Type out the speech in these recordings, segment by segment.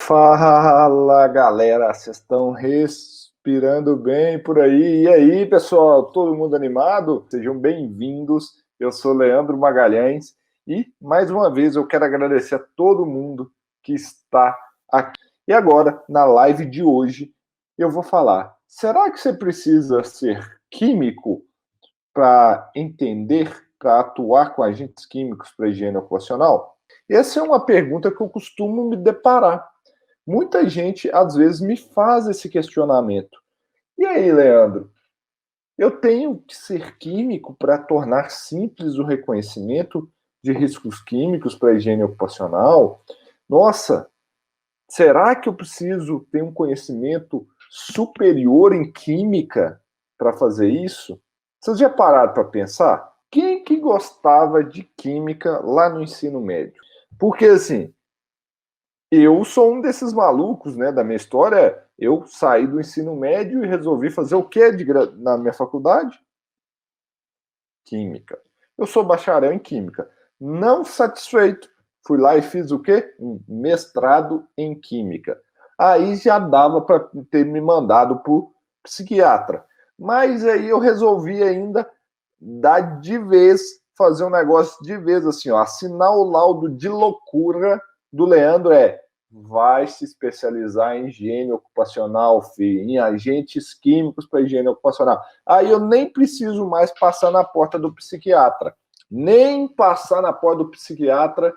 Fala, galera, vocês estão respirando bem por aí? E aí, pessoal, todo mundo animado? Sejam bem-vindos. Eu sou Leandro Magalhães e, mais uma vez, eu quero agradecer a todo mundo que está aqui. E agora, na live de hoje, eu vou falar: será que você precisa ser químico para entender, para atuar com agentes químicos para higiene ocupacional? Essa é uma pergunta que eu costumo me deparar. Muita gente, às vezes, me faz esse questionamento. E aí, Leandro, eu tenho que ser químico para tornar simples o reconhecimento de riscos químicos para a higiene ocupacional? Nossa, será que eu preciso ter um conhecimento superior em química para fazer isso? Vocês já pararam para pensar? Quem que gostava de química lá no ensino médio? Porque, assim, eu sou um desses malucos, né, da minha história. Eu saí do ensino médio e resolvi fazer o quê na minha faculdade? Química. Eu sou bacharel em química. Não satisfeito, fui lá e fiz o quê? Um mestrado em química. Aí já dava para ter me mandado para o psiquiatra. Mas aí eu resolvi ainda dar de vez, fazer um negócio de vez, assim, ó, assinar o laudo de loucura do Leandro vai se especializar em higiene ocupacional, filho, em agentes químicos para higiene ocupacional. Aí eu nem preciso mais passar na porta do psiquiatra. Nem passar na porta do psiquiatra,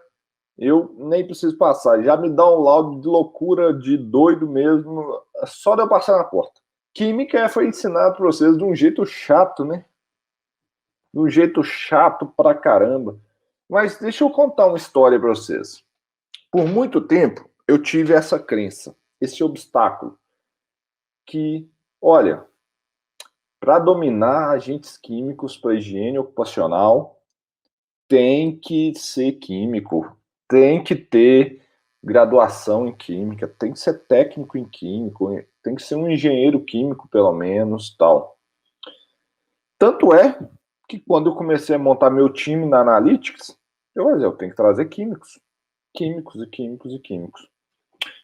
eu nem preciso passar. Já me dá um laudo de loucura, de doido mesmo, só de eu passar na porta. Química foi ensinada para vocês de um jeito chato, né? De um jeito chato pra caramba. Mas deixa eu contar uma história para vocês. Por muito tempo, eu tive essa crença, esse obstáculo, que, olha, para dominar agentes químicos para higiene ocupacional, tem que ser químico, tem que ter graduação em química, tem que ser técnico em químico, tem que ser um engenheiro químico, pelo menos, tal. Tanto é que quando eu comecei a montar meu time na Analytics, eu tenho que trazer químicos, químicos e químicos e químicos.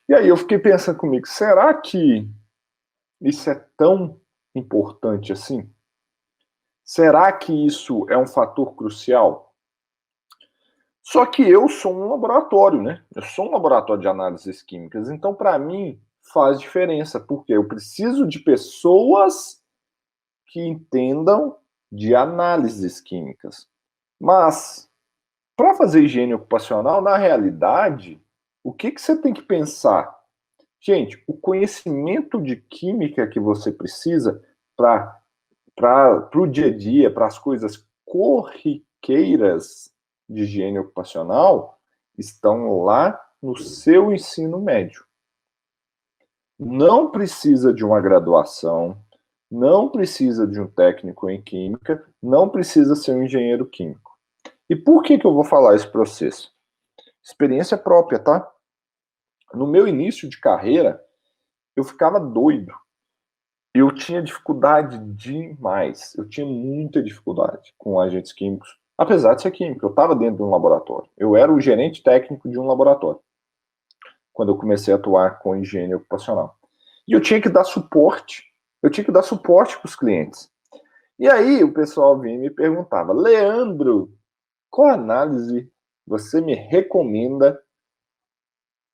E aí eu fiquei pensando comigo, será que isso é tão importante assim? Será que isso é um fator crucial? Só que eu sou um laboratório, né? Eu sou um laboratório de análises químicas, então para mim faz diferença, porque eu preciso de pessoas que entendam de análises químicas. Mas para fazer higiene ocupacional, na realidade, o que você tem que pensar? Gente, o conhecimento de química que você precisa para o dia a dia, para as coisas corriqueiras de higiene ocupacional, estão lá no seu ensino médio. Não precisa de uma graduação, não precisa de um técnico em química, não precisa ser um engenheiro químico. E por que eu vou falar esse processo? Experiência própria, tá? No meu início de carreira, eu ficava doido. Eu tinha dificuldade demais. Eu tinha muita dificuldade com agentes químicos. Apesar de ser químico, eu estava dentro de um laboratório. Eu era o gerente técnico de um laboratório quando eu comecei a atuar com higiene ocupacional. E eu tinha que dar suporte. Eu tinha que dar suporte para os clientes. E aí o pessoal vinha e me perguntava: Leandro, qual análise você me recomenda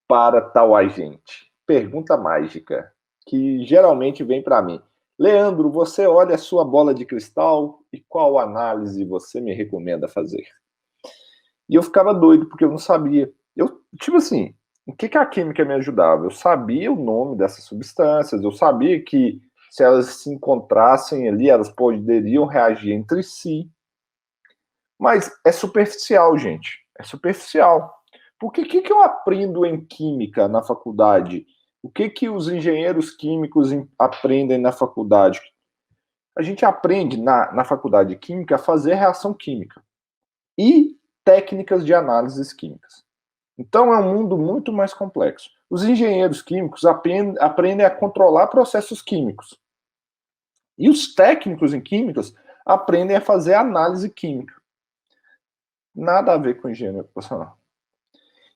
para tal agente? Pergunta mágica, que geralmente vem para mim. Leandro, você olha a sua bola de cristal e qual análise você me recomenda fazer? E eu ficava doido porque eu não sabia. Eu, tipo assim, o que a química me ajudava? Eu sabia o nome dessas substâncias, eu sabia que se elas se encontrassem ali, elas poderiam reagir entre si. Mas é superficial, gente. É superficial. Porque o que eu aprendo em química na faculdade? O que os engenheiros químicos aprendem na faculdade? A gente aprende na faculdade de química a fazer reação química e técnicas de análises químicas. Então é um mundo muito mais complexo. Os engenheiros químicos aprendem a controlar processos químicos. E os técnicos em químicas aprendem a fazer análise química. Nada a ver com higiene ocupacional.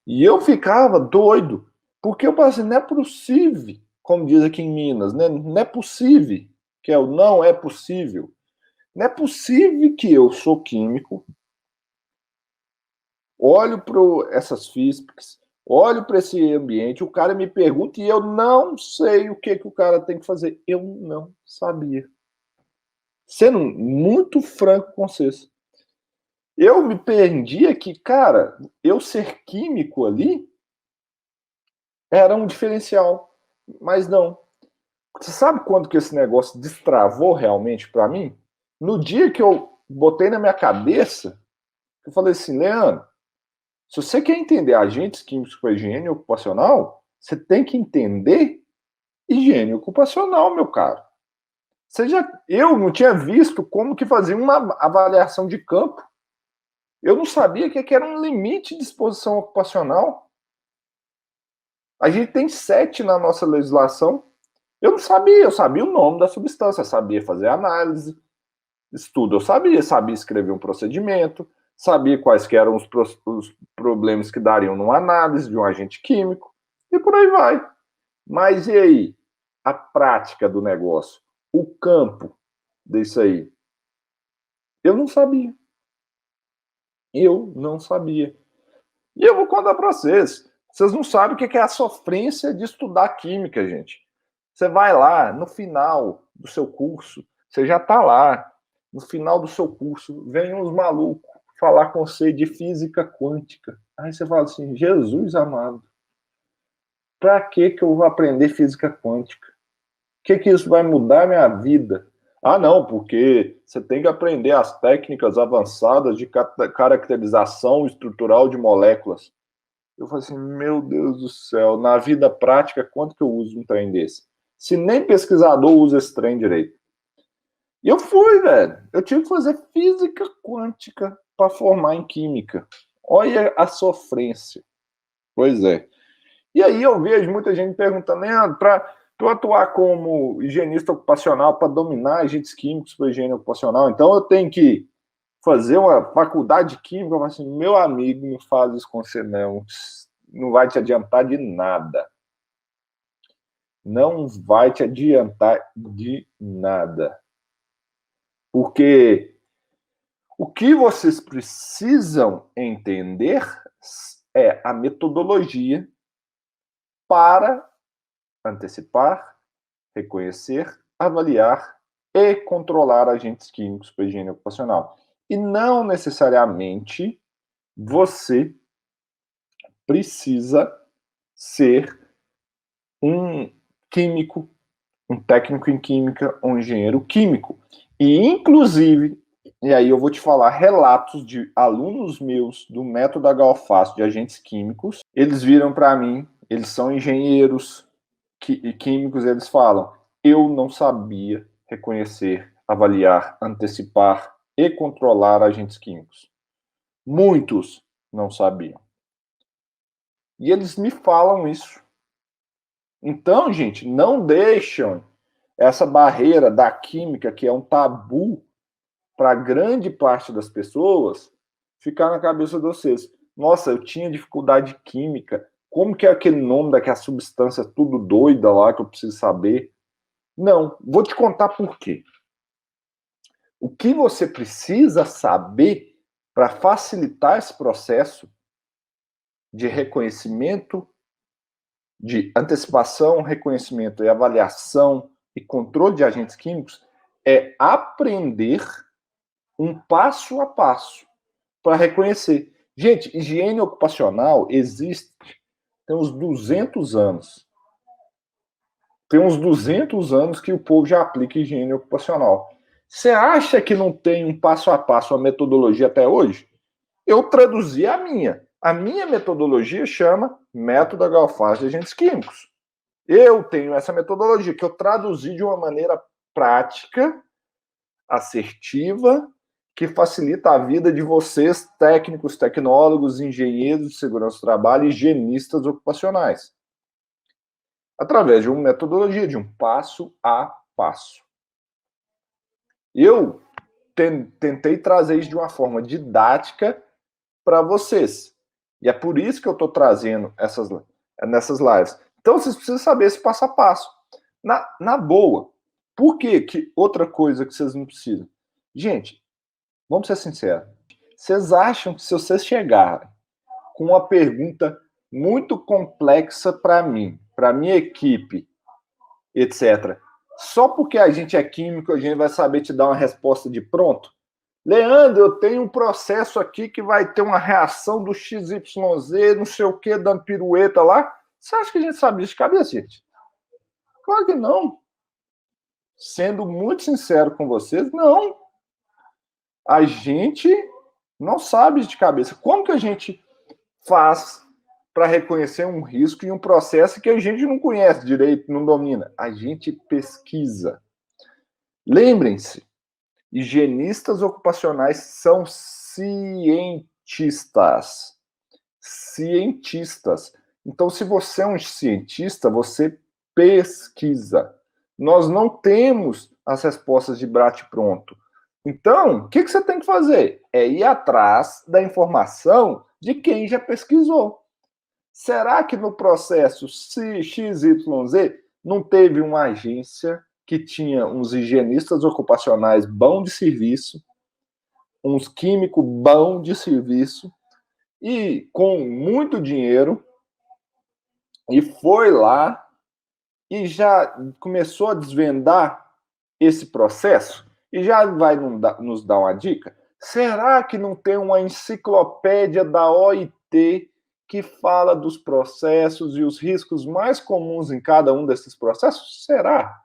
E eu ficava doido, Porque eu pensei, não é possível, como diz aqui em Minas, né? Não é possível, que é o não é possível. Não é possível que eu sou químico, olho para essas físicas, olho para esse ambiente, o cara me pergunta e eu não sei o que o cara tem que fazer. Eu não sabia. Sendo muito franco com vocês. Eu me perdia que, cara, eu ser químico ali era um diferencial. Mas não. Você sabe quando que esse negócio destravou realmente para mim? No dia que eu botei na minha cabeça, eu falei assim, Leandro, se você quer entender agentes químicos com a higiene ocupacional, você tem que entender higiene ocupacional, meu caro. Eu não tinha visto como que fazia uma avaliação de campo. Eu não sabia que era um limite de exposição ocupacional. A gente tem 7 na nossa legislação. Eu sabia o nome da substância, sabia fazer análise, estudo, eu sabia escrever um procedimento, sabia quais que eram os problemas que dariam numa análise de um agente químico, e por aí vai. Mas e aí? A prática do negócio, o campo disso aí? Eu não sabia. Eu não sabia. E eu vou contar para vocês. Vocês não sabem o que é a sofrência de estudar química, gente. Você vai lá, no final do seu curso, você já está lá, no final do seu curso, vem uns malucos falar com você de física quântica. Aí você fala assim, Jesus amado, para que eu vou aprender física quântica? O que isso vai mudar a minha vida? Ah, não, porque você tem que aprender as técnicas avançadas de caracterização estrutural de moléculas. Eu falei assim, meu Deus do céu, na vida prática, quanto que eu uso um trem desse? Se nem pesquisador usa esse trem direito. E eu fui, velho. Eu tive que fazer física quântica para formar em química. Olha a sofrência. Pois é. E aí eu vejo muita gente perguntando, Leandro, para tu atuar como higienista ocupacional, para dominar agentes químicos para higiene ocupacional, então eu tenho que fazer uma faculdade de química. Eu falo assim, meu amigo, não faz isso com você não. Não vai te adiantar de nada. Não vai te adiantar de nada. Porque o que vocês precisam entender é a metodologia para antecipar, reconhecer, avaliar e controlar agentes químicos para a higiene ocupacional. E não necessariamente você precisa ser um químico, um técnico em química, um engenheiro químico. E, inclusive, e aí eu vou te falar relatos de alunos meus do método HOFAST de agentes químicos. Eles viram para mim, eles são engenheiros químicos, eles falam, eu não sabia reconhecer, avaliar, antecipar e controlar agentes químicos. Muitos não sabiam. E eles me falam isso. Então, gente, não deixam essa barreira da química, que é um tabu para grande parte das pessoas, ficar na cabeça de vocês. Nossa, eu tinha dificuldade de química. Como que é aquele nome daquela substância tudo doida lá que eu preciso saber? Não, vou te contar por quê. O que você precisa saber para facilitar esse processo de reconhecimento, de antecipação, reconhecimento e avaliação e controle de agentes químicos é aprender um passo a passo para reconhecer. Gente, higiene ocupacional existe tem uns 200 anos. Tem uns 200 anos que o povo já aplica higiene ocupacional. Você acha que não tem um passo a passo, uma metodologia até hoje? Eu traduzi a minha. A minha metodologia chama Método HOFAST de Agentes Químicos. Eu tenho essa metodologia que eu traduzi de uma maneira prática, assertiva, que facilita a vida de vocês, técnicos, tecnólogos, engenheiros de segurança do trabalho e higienistas ocupacionais. Através de uma metodologia, de um passo a passo. Eu tentei trazer isso de uma forma didática para vocês. E é por isso que eu estou trazendo nessas lives. Então, vocês precisam saber esse passo a passo. Na boa. Por quê? Que outra coisa que vocês não precisam? Gente, vamos ser sinceros. Vocês acham que se vocês chegarem com uma pergunta muito complexa para mim, para minha equipe, etc., só porque a gente é químico, a gente vai saber te dar uma resposta de pronto? Leandro, eu tenho um processo aqui que vai ter uma reação do XYZ, não sei o que, dando pirueta lá. Você acha que a gente sabe isso de cabeça, gente? Claro que não. Sendo muito sincero com vocês, não. A gente não sabe de cabeça. Como que a gente faz para reconhecer um risco em um processo que a gente não conhece direito, não domina? A gente pesquisa. Lembrem-se, higienistas ocupacionais são cientistas. Cientistas. Então, se você é um cientista, você pesquisa. Nós não temos as respostas de bate-pronto. Então, o que você tem que fazer? É ir atrás da informação de quem já pesquisou. Será que no processo XYZ não teve uma agência que tinha uns higienistas ocupacionais bons de serviço, uns químicos bons de serviço, e com muito dinheiro, e foi lá e já começou a desvendar esse processo? E já vai nos dar uma dica? Será que não tem uma enciclopédia da OIT que fala dos processos e os riscos mais comuns em cada um desses processos? Será?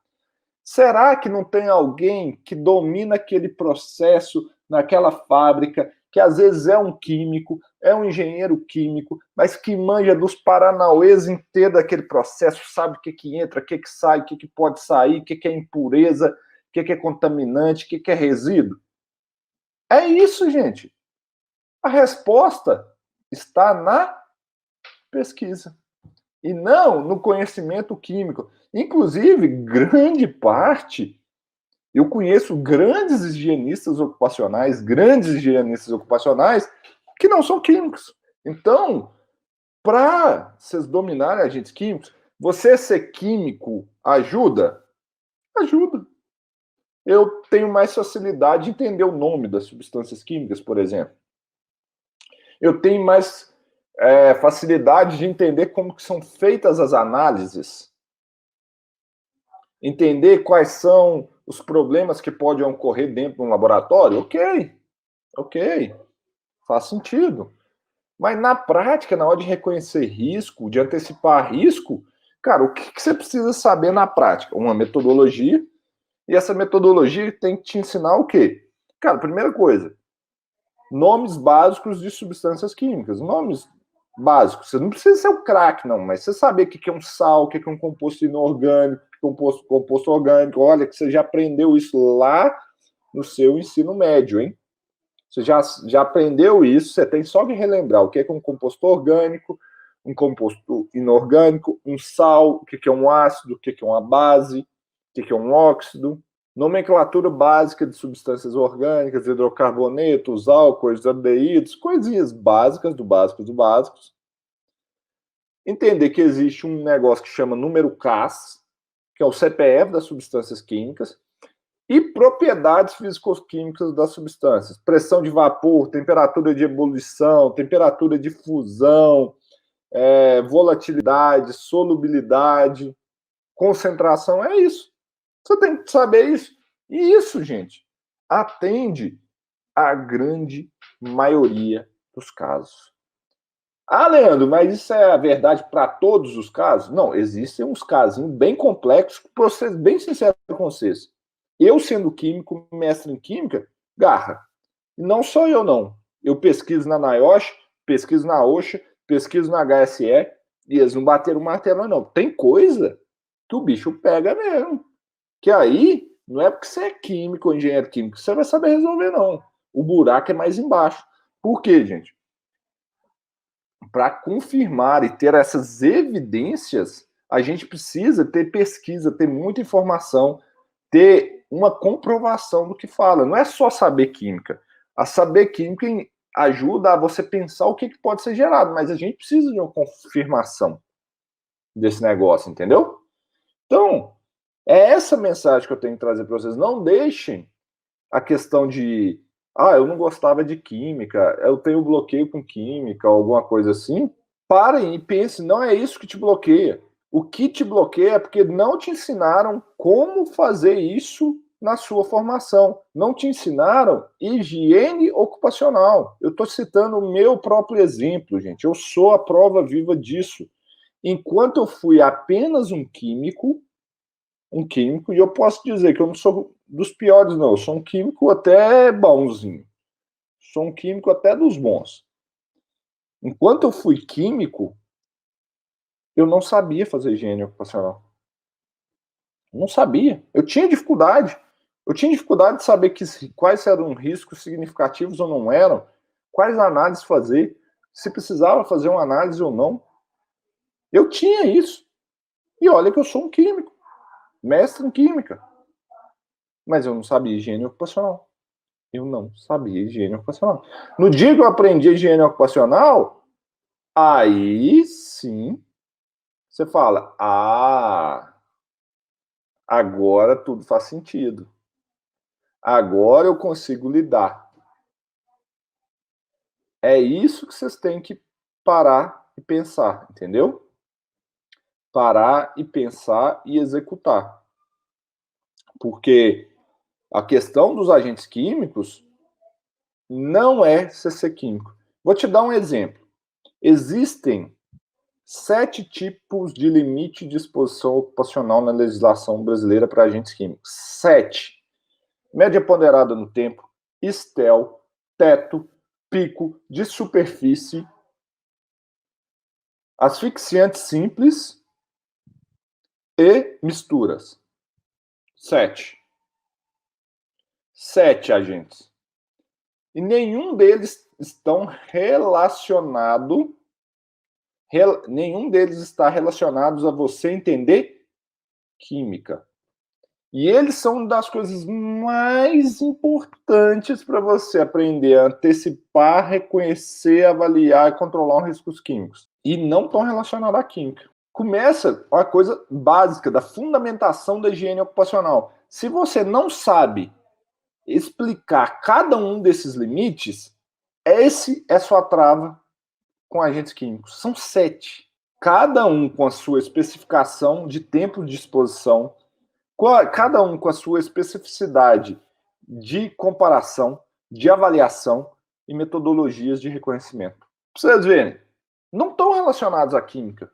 Será que não tem alguém que domina aquele processo naquela fábrica, que às vezes é um químico, é um engenheiro químico, mas que manja dos paranauês inteiros daquele processo, sabe o que entra, o que sai, o que pode sair, o que é impureza, o que é contaminante, o que é resíduo? É isso, gente. A resposta está na pesquisa e não no conhecimento químico. Inclusive, grande parte, eu conheço grandes higienistas ocupacionais que não são químicos. Então, para vocês dominarem agentes químicos, você ser químico ajuda? Ajuda. Eu tenho mais facilidade de entender o nome das substâncias químicas, por exemplo. Eu tenho mais facilidade de entender como que são feitas as análises, entender quais são os problemas que podem ocorrer dentro de um laboratório. Ok, faz sentido. Mas na prática, na hora de reconhecer risco, de antecipar risco, cara, o que você precisa saber na prática? Uma metodologia, e essa metodologia tem que te ensinar o quê? Cara, primeira coisa, nomes básicos de substâncias químicas. Nomes básicos. Você não precisa ser o craque, não, mas você saber o que é um sal, o que é um composto inorgânico, composto orgânico. Olha, que você já aprendeu isso lá no seu ensino médio, hein? Você já aprendeu isso, você tem só que relembrar o que é um composto orgânico, um composto inorgânico, um sal, o que é um ácido, o que é uma base, o que é um óxido. Nomenclatura básica de substâncias orgânicas, hidrocarbonetos, álcoois, aldeídos, coisinhas básicas do básico do básicos. Entender que existe um negócio que chama número CAS, que é o CPF das substâncias químicas, e propriedades físico-químicas das substâncias. Pressão de vapor, temperatura de ebulição, temperatura de fusão, volatilidade, solubilidade, concentração, é isso. Você tem que saber isso. E isso, gente, atende a grande maioria dos casos. Ah, Leandro, mas isso é a verdade para todos os casos? Não, existem uns casinhos bem complexos, para ser bem sincero com vocês. Eu, sendo químico, mestre em química, garra. E não só eu, não. Eu pesquiso na NIOSH, pesquiso na OSHA, pesquiso na HSE, e eles não bateram o martelo, não. Tem coisa que o bicho pega mesmo. Que aí, não é porque você é químico ou engenheiro químico, você vai saber resolver, não. O buraco é mais embaixo. Por quê, gente? Para confirmar e ter essas evidências, a gente precisa ter pesquisa, ter muita informação, ter uma comprovação do que fala. Não é só saber química. A saber química ajuda a você pensar o que pode ser gerado, mas a gente precisa de uma confirmação. desse negócio, entendeu? Então, é essa mensagem que eu tenho que trazer para vocês. Não deixem a questão de, eu não gostava de química, eu tenho bloqueio com química, alguma coisa assim. Parem e pensem, não é isso que te bloqueia. O que te bloqueia é porque não te ensinaram como fazer isso na sua formação. Não te ensinaram higiene ocupacional. Eu estou citando o meu próprio exemplo, gente. Eu sou a prova viva disso. Enquanto eu fui apenas um químico, e eu posso dizer que eu não sou dos piores, não. Eu sou um químico até bonzinho. Sou um químico até dos bons. Enquanto eu fui químico, eu não sabia fazer higiene ocupacional. Não sabia. Eu tinha dificuldade. Eu tinha dificuldade de saber quais eram riscos significativos ou não eram, quais análises fazer, se precisava fazer uma análise ou não. Eu tinha isso. E olha que eu sou um químico, mestre em química. Mas eu não sabia higiene ocupacional. Eu não sabia higiene ocupacional. No dia que eu aprendi higiene ocupacional, aí sim você fala: agora tudo faz sentido. Agora eu consigo lidar. É isso que vocês têm que parar e pensar, entendeu? Parar e pensar e executar. Porque a questão dos agentes químicos não é ser químico. Vou te dar um exemplo. Existem 7 tipos de limite de exposição ocupacional na legislação brasileira para agentes químicos. 7. Média ponderada no tempo, estel, teto, pico, de superfície, asfixiante simples e misturas. 7. 7 agentes. E nenhum deles estão relacionado, nenhum deles está relacionado a você entender química. E eles são uma das coisas mais importantes para você aprender a antecipar, reconhecer, avaliar e controlar os riscos químicos. E não estão relacionados à química. Começa uma coisa básica da fundamentação da higiene ocupacional. Se você não sabe explicar cada um desses limites, esse é sua trava com agentes químicos. São 7. Cada um com a sua especificação de tempo de exposição, cada um com a sua especificidade de comparação, de avaliação e metodologias de reconhecimento. Pra vocês verem, não estão relacionados à química.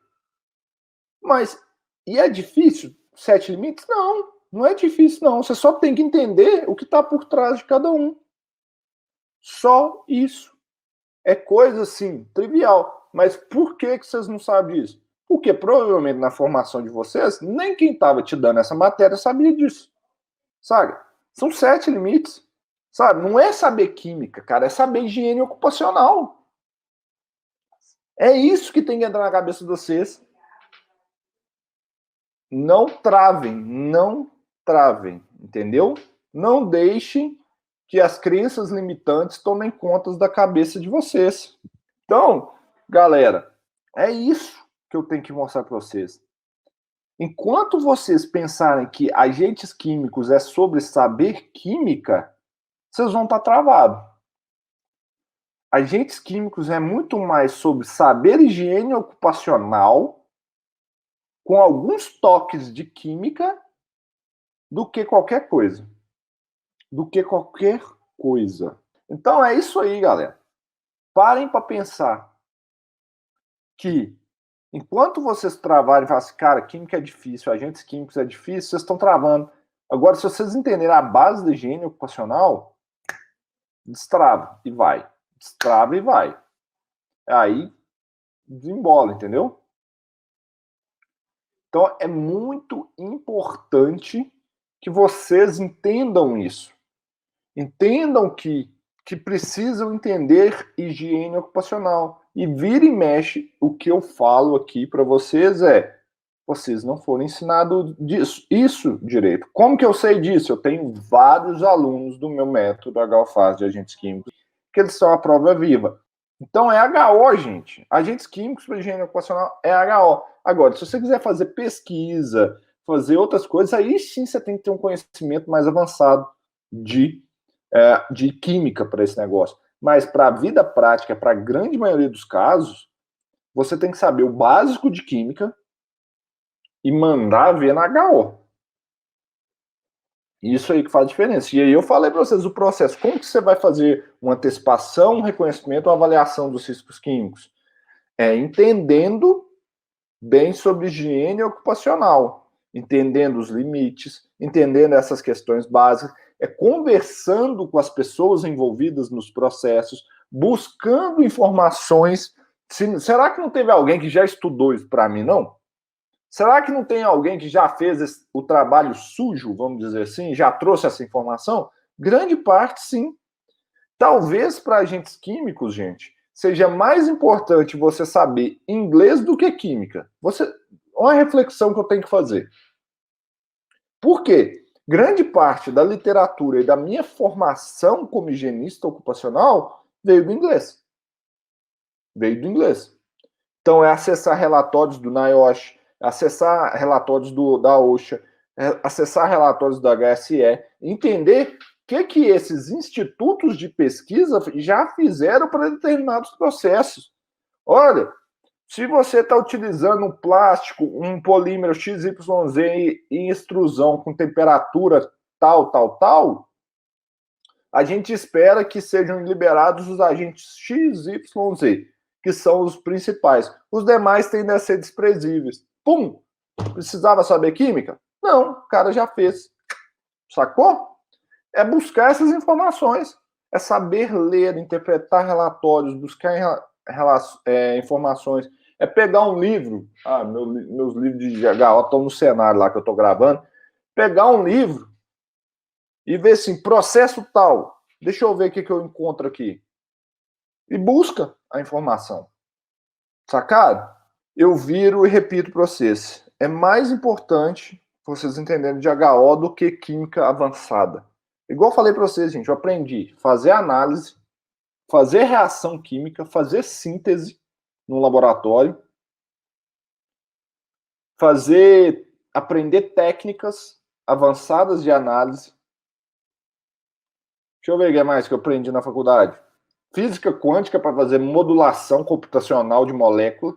Mas, e é difícil? 7 limites? Não, não é difícil não. Você só tem que entender o que está por trás de cada um. Só isso. É coisa assim, trivial. Mas por que vocês não sabem disso? Porque provavelmente na formação de vocês, nem quem estava te dando essa matéria sabia disso. Sabe? São 7 limites. Sabe? Não é saber química, cara, é saber higiene ocupacional. É isso que tem que entrar na cabeça de vocês. Não travem, entendeu? Não deixem que as crenças limitantes tomem conta da cabeça de vocês. Então, galera, é isso que eu tenho que mostrar para vocês. Enquanto vocês pensarem que agentes químicos é sobre saber química, vocês vão estar travados. Agentes químicos é muito mais sobre saber higiene ocupacional, com alguns toques de química, do que qualquer coisa. Então é isso aí, galera. Parem para pensar que enquanto vocês travarem e falarem assim, cara, química é difícil, agentes químicos é difícil, vocês estão travando. Agora, se vocês entenderem a base da higiene ocupacional, destrava e vai. Destrava e vai. Aí desembola, entendeu? Então é muito importante que vocês entendam isso. Entendam que precisam entender higiene ocupacional. E vira e mexe, o que eu falo aqui para vocês é, vocês não foram ensinados isso direito. Como que eu sei disso? Eu tenho vários alunos do meu método HOFAS de agentes químicos, que eles são a prova viva. Então é HO, gente. Agentes químicos para higiene ocupacional é HO. Agora, se você quiser fazer pesquisa, fazer outras coisas, aí sim você tem que ter um conhecimento mais avançado de química para esse negócio. Mas para a vida prática, para a grande maioria dos casos, você tem que saber o básico de química e mandar ver na HO. Isso aí que faz diferença. E aí eu falei para vocês o processo. Como que você vai fazer uma antecipação, um reconhecimento, uma avaliação dos riscos químicos? É entendendo bem sobre higiene ocupacional, entendendo os limites, entendendo essas questões básicas, é conversando com as pessoas envolvidas nos processos, buscando informações. Será que não teve alguém que já estudou isso para mim, não? Será que não tem alguém que já fez o trabalho sujo, vamos dizer assim, já trouxe essa informação? Grande parte, sim. Talvez para agentes químicos, gente, seja mais importante você saber inglês do que química. Uma reflexão que eu tenho que fazer. Por quê? Grande parte da literatura e da minha formação como higienista ocupacional veio do inglês. Veio do inglês. Então, é acessar relatórios do NIOSH, acessar relatórios da OSHA, acessar relatórios da HSE, entender o que esses institutos de pesquisa já fizeram para determinados processos. Olha, se você está utilizando um plástico, um polímero XYZ em extrusão com temperatura tal, a gente espera que sejam liberados os agentes XYZ, que são os principais. Os demais tendem a ser desprezíveis. Pum! Precisava saber química? Não, o cara já fez. Sacou? É buscar essas informações. É saber ler, interpretar relatórios, buscar informações. É pegar um livro. Meus livros de GHO estão no cenário lá que eu estou gravando. Pegar um livro e ver assim, processo tal. Deixa eu ver o que eu encontro aqui. E busca a informação. Sacado? Eu viro e repito para vocês. É mais importante vocês entenderem de HO do que química avançada. Igual eu falei para vocês, gente, eu aprendi a fazer análise, fazer reação química, fazer síntese no laboratório, aprender técnicas avançadas de análise. Deixa eu ver o que mais que eu aprendi na faculdade. Física quântica para fazer modulação computacional de molécula,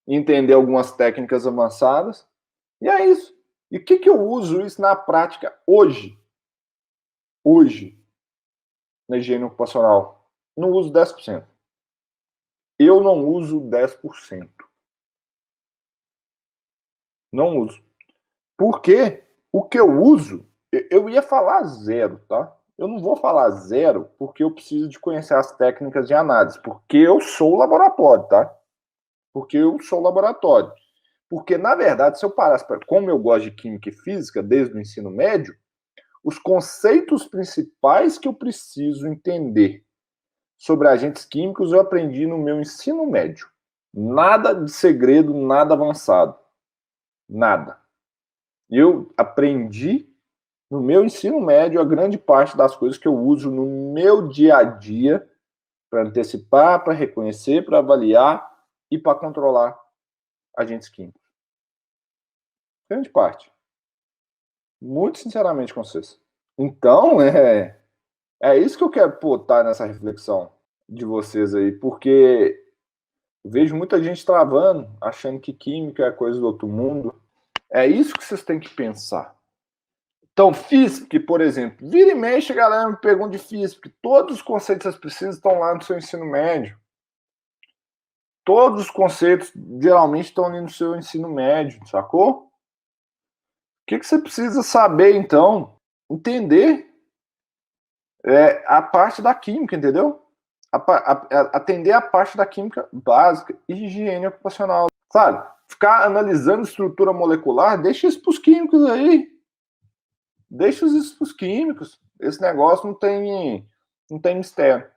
entender algumas técnicas avançadas. E é isso. E o que eu uso isso na prática hoje? Hoje, na higiene ocupacional? Não uso 10%. Eu não uso 10%. Não uso. Porque o que eu uso, eu ia falar zero, tá? Eu não vou falar zero porque eu preciso de conhecer as técnicas de análise, porque eu sou o laboratório, tá? Porque eu sou o laboratório. Porque, na verdade, se eu parasse para... Como eu gosto de química e física desde o ensino médio, os conceitos principais que eu preciso entender sobre agentes químicos eu aprendi no meu ensino médio. Nada de segredo, nada avançado. Nada. Eu aprendi no meu ensino médio a grande parte das coisas que eu uso no meu dia a dia para antecipar, para reconhecer, para avaliar e para controlar agentes químicos. Grande parte. Muito sinceramente com vocês. Então, é isso que eu quero botar nessa reflexão de vocês aí, porque vejo muita gente travando, achando que química é coisa do outro mundo. É isso que vocês têm que pensar. Então, FISP, por exemplo, vira e mexe, a galera me pergunta de FISP. Todos os conceitos que vocês precisam estão lá no seu ensino médio. Todos os conceitos geralmente estão ali no seu ensino médio, sacou? O que você precisa saber, então? Entender a parte da química, entendeu? Atender a parte da química básica e higiene ocupacional. Sabe? Ficar analisando estrutura molecular, deixa isso para os químicos aí. Deixa isso para os químicos. Esse negócio não tem mistério.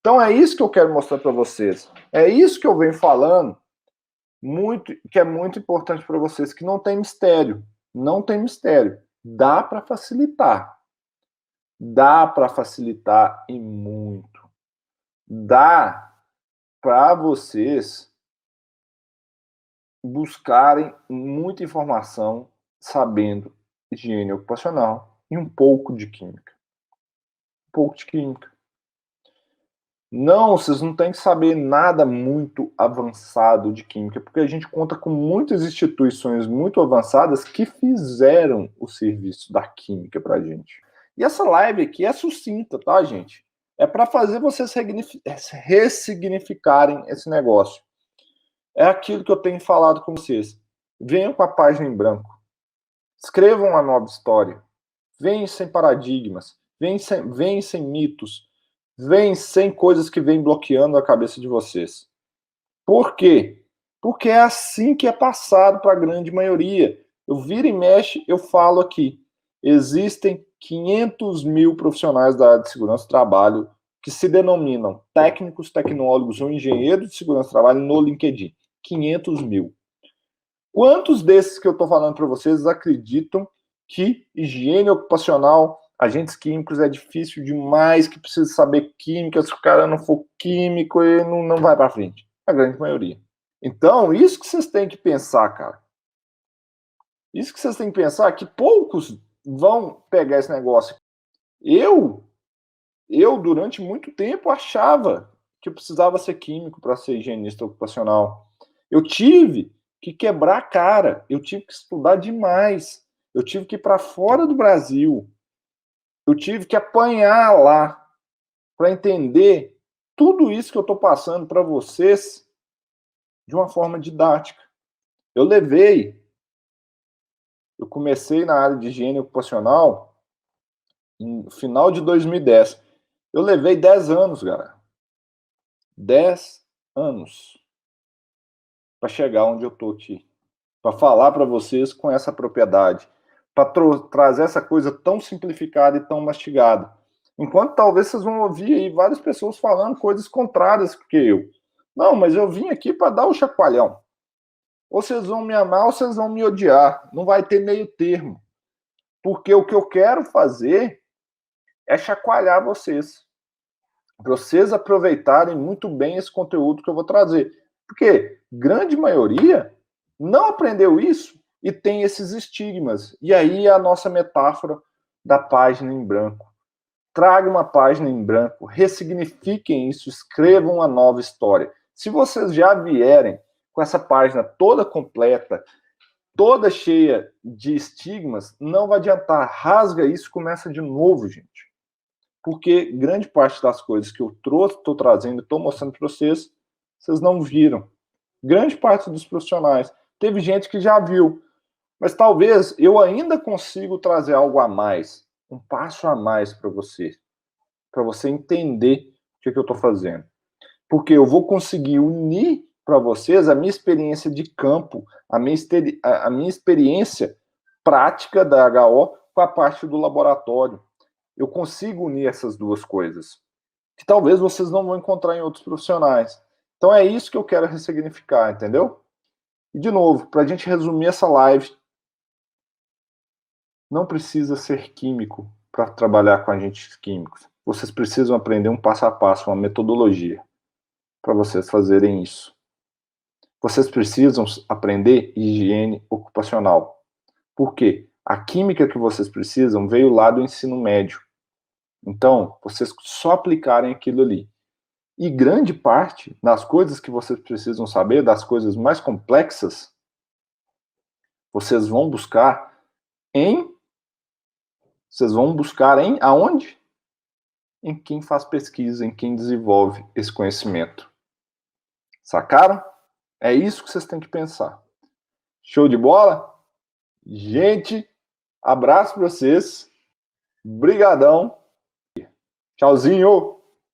Então é isso que eu quero mostrar para vocês. É isso que eu venho falando, que é muito importante para vocês, que não tem mistério. Não tem mistério. Dá para facilitar. Dá para facilitar e muito. Dá para vocês buscarem muita informação sabendo higiene ocupacional e um pouco de química. Um pouco de química. Não, vocês não têm que saber nada muito avançado de química, porque a gente conta com muitas instituições muito avançadas que fizeram o serviço da química pra gente. E essa live aqui é sucinta, tá, gente? É para fazer vocês ressignificarem esse negócio. É aquilo que eu tenho falado com vocês. Venham com a página em branco. Escrevam uma nova história. Venham sem paradigmas. Venham sem mitos. Vem sem coisas que vêm bloqueando a cabeça de vocês. Por quê? Porque é assim que é passado para a grande maioria. Eu viro e mexe, eu falo aqui. Existem 500 mil profissionais da área de segurança do trabalho que se denominam técnicos, tecnólogos ou engenheiros de segurança do trabalho no LinkedIn. 500 mil. Quantos desses que eu estou falando para vocês acreditam que higiene ocupacional, agentes químicos é difícil demais, que precisa saber química, se o cara não for químico, ele não vai para frente? A grande maioria. Então, isso que vocês têm que pensar, cara. Isso que vocês têm que pensar, que poucos vão pegar esse negócio. Eu durante muito tempo, achava que eu precisava ser químico para ser higienista ocupacional. Eu tive que quebrar a cara, eu tive que estudar demais, eu tive que ir para fora do Brasil, eu tive que apanhar lá para entender tudo isso que eu estou passando para vocês de uma forma didática. Eu comecei na área de higiene ocupacional no final de 2010. Eu levei 10 anos, galera. 10 anos para chegar onde eu estou aqui. Para falar para vocês com essa propriedade. Para trazer essa coisa tão simplificada e tão mastigada. Enquanto talvez vocês vão ouvir aí várias pessoas falando coisas contrárias que eu. Não, mas eu vim aqui para dar o chacoalhão. Ou vocês vão me amar ou vocês vão me odiar. Não vai ter meio termo. Porque o que eu quero fazer é chacoalhar vocês. Para vocês aproveitarem muito bem esse conteúdo que eu vou trazer. Porque grande maioria não aprendeu isso e tem esses estigmas. E aí a nossa metáfora da página em branco. Traga uma página em branco, ressignifiquem isso, escrevam uma nova história. Se vocês já vierem com essa página toda completa, toda cheia de estigmas, não vai adiantar. Rasga isso e começa de novo, gente. Porque grande parte das coisas que eu estou trazendo, estou mostrando para vocês, vocês não viram. Grande parte dos profissionais. Teve gente que já viu, mas talvez eu ainda consiga trazer algo a mais, um passo a mais para você entender o que eu estou fazendo. Porque eu vou conseguir unir para vocês a minha experiência de campo, a minha experiência prática da HO com a parte do laboratório. Eu consigo unir essas duas coisas, que talvez vocês não vão encontrar em outros profissionais. Então é isso que eu quero ressignificar, entendeu? E de novo, para a gente resumir essa live, não precisa ser químico para trabalhar com agentes químicos. Vocês precisam aprender um passo a passo, uma metodologia para vocês fazerem isso. Vocês precisam aprender higiene ocupacional. Por quê? A química que vocês precisam veio lá do ensino médio. Então, vocês só aplicarem aquilo ali. E grande parte das coisas que vocês precisam saber, das coisas mais complexas, vocês vão buscar aonde? Em quem faz pesquisa, em quem desenvolve esse conhecimento. Sacaram? É isso que vocês têm que pensar. Show de bola? Gente, abraço para vocês. Brigadão. Tchauzinho.